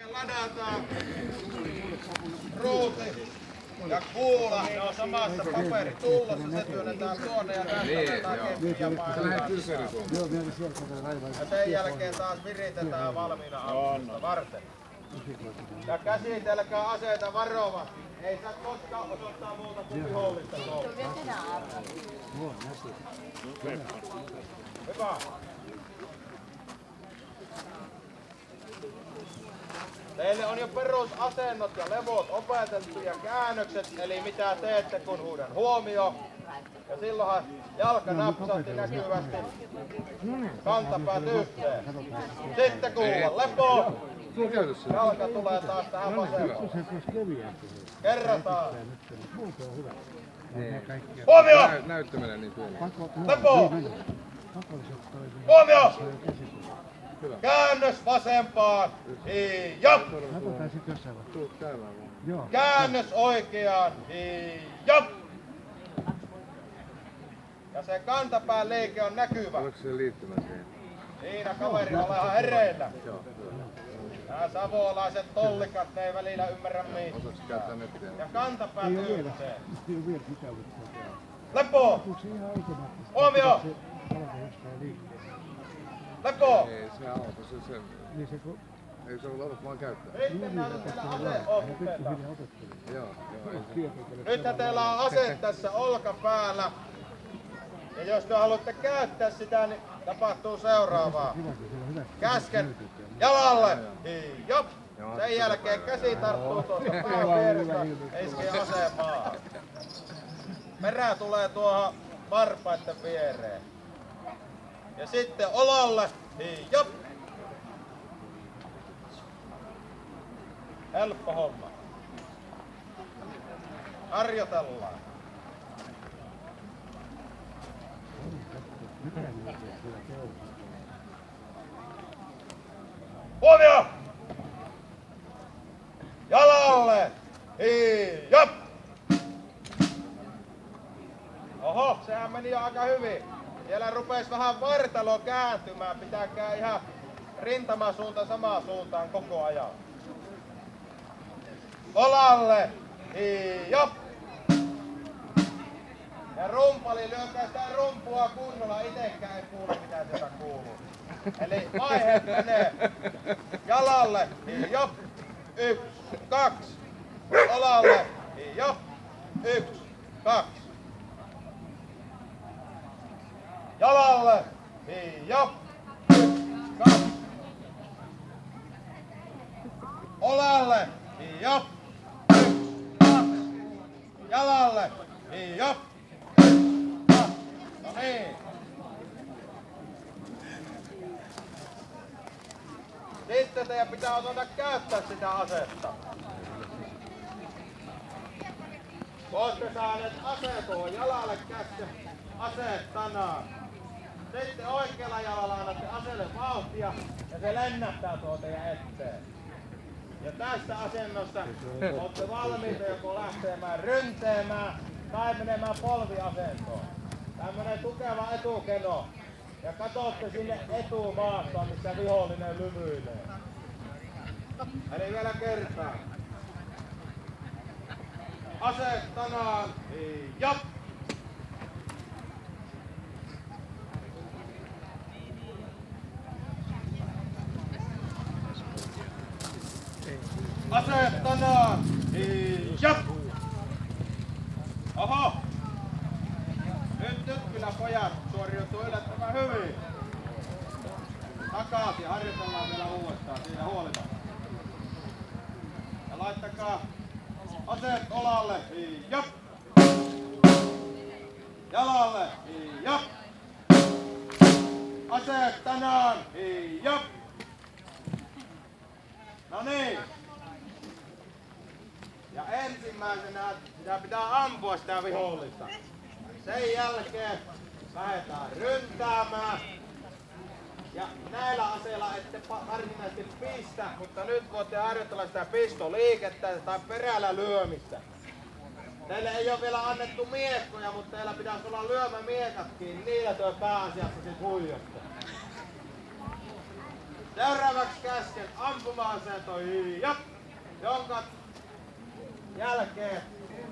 Ladataan ruuti ja kuula, ne on samassa paperitullossa, se työnnetään tuonne ja tästä otetaan keppi ja painetaan sisään. Ja sen jälkeen taas viritetään valmiina ammusta varten. Ja käsitelkää aseita varovasti. Ei saa koskaan osoittaa muuta kuin vihollista tuolla. Hyvä. Teille on jo perusasennot ja levot opetettu ja käännökset, eli mitä teette kun huudan huomio. Ja silloinhan jalka napsautti näkyvästi, kantapäät yhteen. Sitten kuulla lepo. Jalka tulee taas tähän vasemmaan. Kerrataan. Huomio! Lepo! Huomio! Käännös vasempaan. Ja. Käännös oikeaan. Ja. Ja se kantapään liike on näkyvä. Oliko se liittymä siihen? Siinä kaveri on ihan hereillä. Nämä savolaiset tollikat, ne ei välillä ymmärrä mitään. Ja kantapäät yhteen. Lepo! Huomio! Lepo! Ei se auto, se... Ei se ollut aloittaa vaan käyttää. Nyt näytetään aseoppeita. Joo. Nythän teillä on ase tässä olkapäällä. Ja jos te haluatte käyttää sitä, niin tapahtuu seuraavaa. Käsken jalalle. Jop. Sen jälkeen käsi tarttuu tuosta pään vieressä. Iskee aseen maahan. Perä tulee tuohon varpaiden viereen. Ja sitten olalle. Jop. Helppo homma. Harjoitellaan. Huomio! Jalalle! Jop! Oho, sehän meni jo aika hyvin. Siellä rupesi vähän vartalo kääntymään. Pitääkää ihan rintamasuunta samaan suuntaan koko ajan. Olalle! Jop! Ja rumpali, lyökää sitä rumpua kunnolla, itekään ei kuule mitä sieltä kuuluu. Eli vaiheet menee jalalle, jop, 1, 2, olalle, jop, 1, 2. Jalalle, jop, 1, 2. Olalle, jop, 1, 2. Jalalle, jop. No niin. Sitten teidän pitää osata käyttää sitä asetta. Olette saaneet asetoon jalalle käske aseet tanaan. Sitten oikealla jalalla annatte aseelle vauhtia ja se lennähtää tuo teidän eteen. Ja tässä asennossa olette valmiita joko lähtemään rynteemään tai menemään polviasentoon. Tämmönen tukeva etukeno. Ja katsotte sinne etumaastoon, missä vihollinen lymyilee. Eli vielä kertaa. Aseet tanaan. Jop! Aseet tanaan. Jop! Oho! Nyt kyllä pojat suoriutuu yllättävän hyvin. Takaisin, harjoitellaan vielä uudestaan siinä huolimatta. Ja laittakaa aseet olalle, jop! Jalalle, jop! Aseet tänään, jop! No niin. Ja ensimmäisenä sitä pitää ampua sitä vihollista. Sen jälkeen lähdetään ryntäämään. Ja näillä aseilla ette varsinaisesti pistä, mutta nyt voitte harjoitella sitä pistoliikettä tai perällä lyömistä. Teille ei ole vielä annettu miekkoja, mutta teillä pitäisi olla lyömämiekatkin, niillä työ pääasiassa sit huijotte. Seuraavaksi käsken ampuma-asento ja jonka jälkeen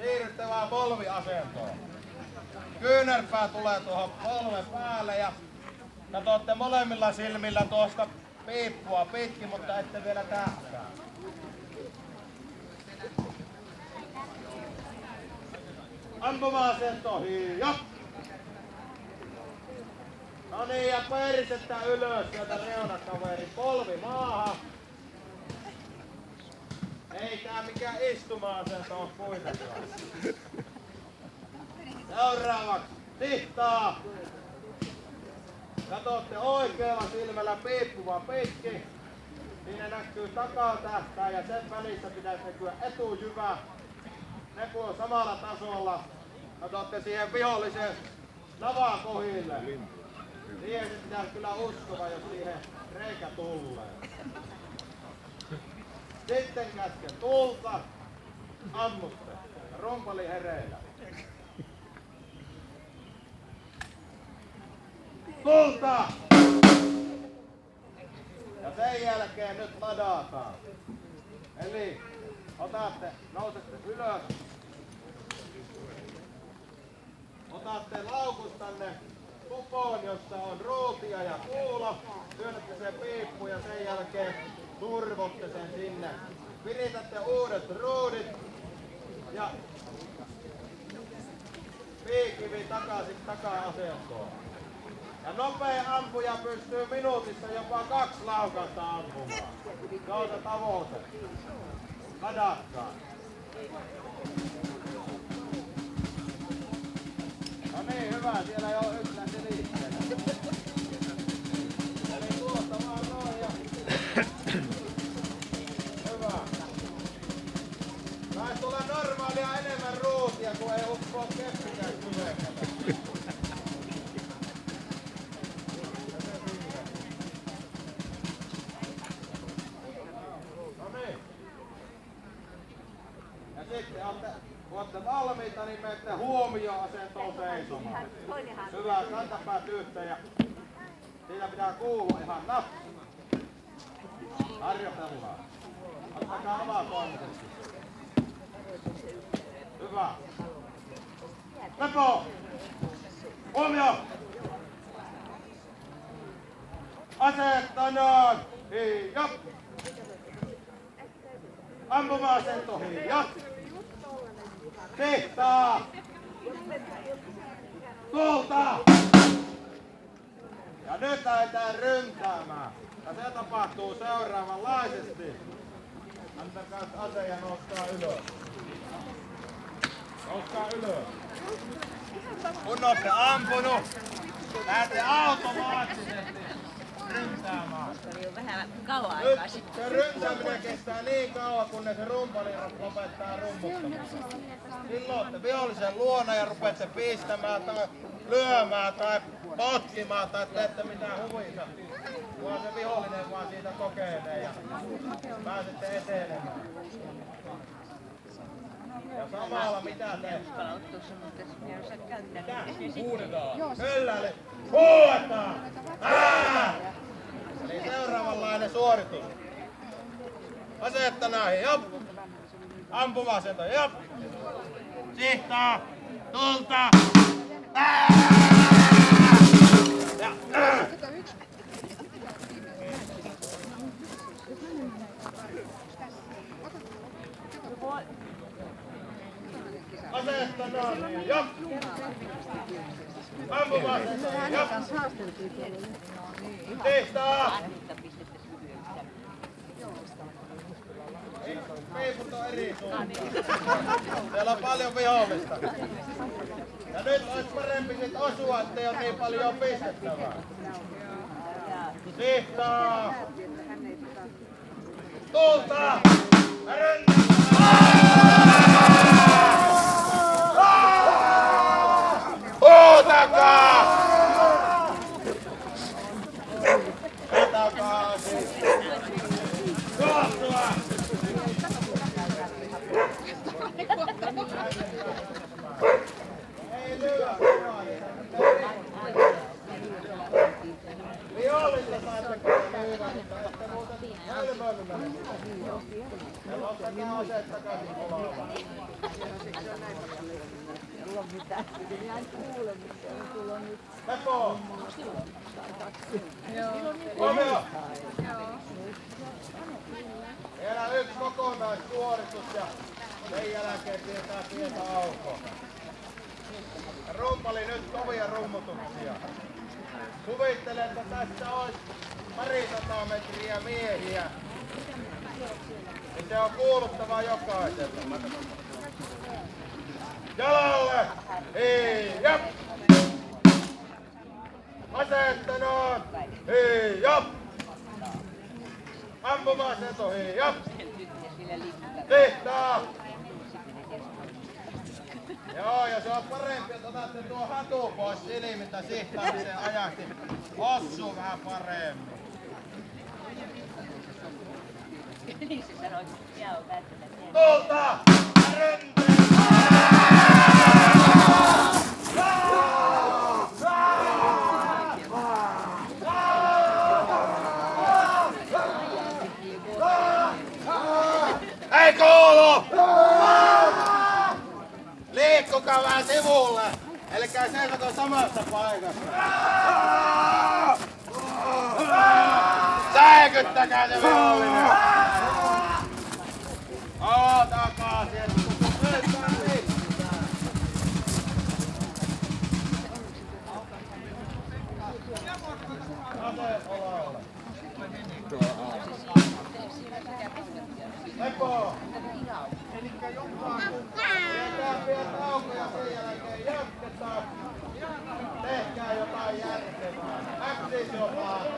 siirrytte vaan polviasentoon. Kyynärpää tulee tuohon polven päälle ja katsotte molemmilla silmillä tuosta piippua pitkin, mutta ette vielä tähtää. Ampuma-asento ja no niin, ja perisettä ylös sieltä reunakaveri, polvi maahan. Ei tää mikään istuma-asento on kuitenkaan. Seuraavaksi tihtaa. Katotte oikealla silmällä piippuva pitki. Siinä näkyy takatähtää ja sen välissä pitäisi näkyä etujyvä. Ne kun on samalla tasolla. Katotte siihen vihollisen navan kohille. Siihen se pitäisi kyllä uskoa, jos siihen reikä tulee. Sitten käsken tulta. Ammutte. Rumpali hereillä. Tulta! Ja sen jälkeen nyt ladataan. Eli nousette ylös. Otatte laukustanne tupon, jossa on ruutia ja kuula. Työnnätte sen piippu ja sen jälkeen turvotte sen sinne. Viritätte uudet ruudit ja piikivi takaisin taka-asentoon. Ja nopea ampuja pystyy minuutissa jopa 2 laukausta ampumaan. Se on se tavoite. Ladatkaa. No niin, hyvä. Siellä ei ole yksi lähti liikkeelle. Eli tuosta vaan noin ja... Hyvä. Taisi tulla normaalia enemmän ruutia, kun ei uppoa keppikään kyvekellä. Kun olette valmiita, niin menette huomioasentoon seisomaan. Hyvä, kantapäät yhteen ja siitä pitää kuulua ihan nappi. Harjoitellaan. Ottakaa avakoimisesti. Hyvä. Lepo! Huomio! Asettanaan! Ja! Ampuma-asento ja! Tihtaa! Tulta! Ja nyt lähdetään ryntäämään. Ja se tapahtuu seuraavanlaisesti. Antakaa ase ja nouskaa ylös. Nouskaa ylös. Kun olette ampunut, lähdette automaattisesti ryntäämään. Se on vähän kauan aikaa nyt se ryntääminen kestää niin kauan, kunnes se rumpali lopettaa rummuttamaan. Silloin olette vihollisen luona ja rupeatte pistämään tai lyömään tai potkimaan tai teette mitään huvita. Kunhan se vihollinen vaan siitä kokeilee ja pääsette etenemään. Ja samalla mitä tehdään? Huudetaan. Kyllä, eli huudetaan! Eli seuraavanlainen suoritus. Asetta näihin, jop! Ampuma-asento, jop! Sihtaa! Tulta! Ja asetta näihin, jop! Ampuma-asento, jop! Sihtaa! Piiput on eri suuntaan. Siellä on paljon vihollista. Ja nyt olisi parempi sit osua, ettei ole niin paljon pistettävää. Sihtaa! Tulta! Huutakaa! Takaisin! Juostua! Ei lyö! Vihollista saatte kyllä lyödä, mutta Ja nostakaa aseet takaisin olalle. Teko! Huomio! Vielä yksi kokonaissuoritus ja sen jälkeen pidetään pientä aukoa. Rumpali nyt kovia rummutuksia. Kuvittelen, että tässä olisi 200 metriä miehiä. Ja se on kuuluttava jokaiselle. Jalalle! Hei, jap! Asettanaan! Hei, jap! Ampuma-aseto, hei, jap! Tehtaa! Joo, ja se on parempi, että otatte tuo hatu pois silmiltä sihtaamisen ajaksi. Ossu vähän paremmin. Niin se sanoi, että minä olen päättänyt. Tulta! Röntä! Ei kuulu! Liikkukaa vähän sivulle! Elikkä seisoko samassa paikassa. Säikyttäkää se vihollinen! Otakaa sieltä! Aseet olalle! Lepo! Elikkä pidetään pientä aukoa ja sen jälkeen jatketaan. Tehkää jotain järkevää. Äksis jotain.